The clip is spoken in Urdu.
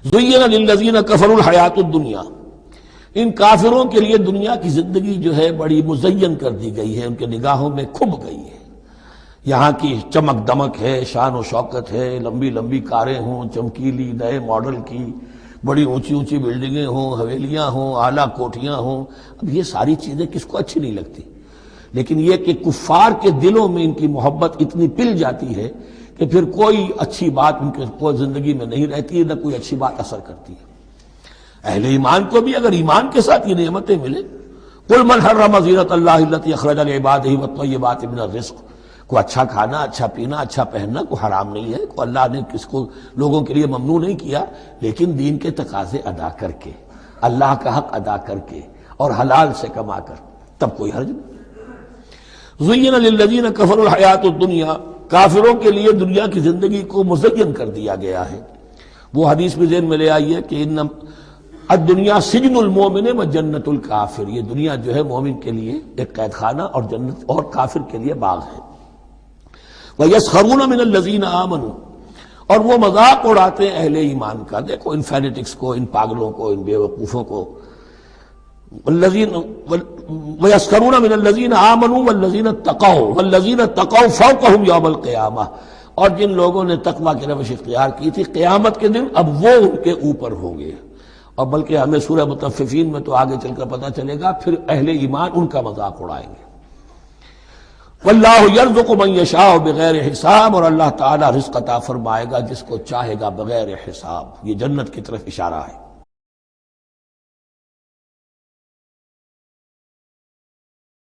زین للذین کفروا الحیات الدنیا، ان کافروں کے لیے دنیا کی زندگی جو ہے بڑی مزین کر دی گئی ہے، ان کے نگاہوں میں کھب گئی ہے۔ یہاں کی چمک دمک ہے، شان و شوکت ہے، لمبی لمبی کاریں ہوں، چمکیلی نئے ماڈل کی، بڑی اونچی اونچی بلڈنگیں ہوں، حویلیاں ہوں، اعلیٰ کوٹھیاں ہوں۔ اب یہ ساری چیزیں کس کو اچھی نہیں لگتی، لیکن یہ کہ کفار کے دلوں میں ان کی محبت اتنی پل جاتی ہے کہ پھر کوئی اچھی بات ان کے کوئی زندگی میں نہیں رہتی، نہ کوئی اچھی بات اثر کرتی ہے۔ اہل ایمان کو بھی اگر ایمان کے ساتھ یہ نعمتیں ملیں، قل من حرم زینۃ اللہ التی اخرج لعبادہ والطیبات من الرزق، کو اچھا کھانا، اچھا پینا، اچھا پہننا کو حرام نہیں ہے، کو اللہ نے کس کو لوگوں کے لیے ممنوع نہیں کیا، لیکن دین کے تقاضے ادا کر کے، اللہ کا حق ادا کر کے اور حلال سے کما کر، تب کوئی حرج نہیں۔ زین للذین کفروا الحیات الدنیا، کافروں کے لیے دنیا کی زندگی کو مزین کر دیا گیا ہے۔ وہ حدیث بھی ذہن میں لے آئیے کہ ان الدنیا سجن المومن و جنت الکافر، یہ دنیا جو ہے مومن کے لیے ایک قید خانہ اور جنت اور کافر کے لیے باغ ہے۔ وَيَسْخَرُونَ مِنَ الَّذِينَ آمَنُوا، اور وہ مذاق اڑاتے ہیں اہل ایمان کا۔ دیکھو ان فینیٹکس کو، ان پاگلوں کو، ان بے وقوفوں کو۔ وَيَسْخَرُونَ مِنَ الَّذِينَ آمَنُوا وَالَّذِينَ اتَّقَوْا وَالَّذِينَ اتَّقَوْا فَوْقَهُمْ يَوْمَ الْقِيَامَةِ، اور جن لوگوں نے تقویٰ کی روش اختیار کی تھی، قیامت کے دن اب وہ ان کے اوپر ہوں گے۔ اور بلکہ ہمیں سورہ مطففین میں تو آگے چل کر پتہ چلے گا، پھر اہل ایمان ان کا مذاق اڑائیں گے۔ واللہ یرزق من یشاء بغیر حساب، اور اللہ تعالی رزق عطا فرمائے گا جس کو چاہے گا بغیر حساب۔ یہ جنت کی طرف اشارہ ہے۔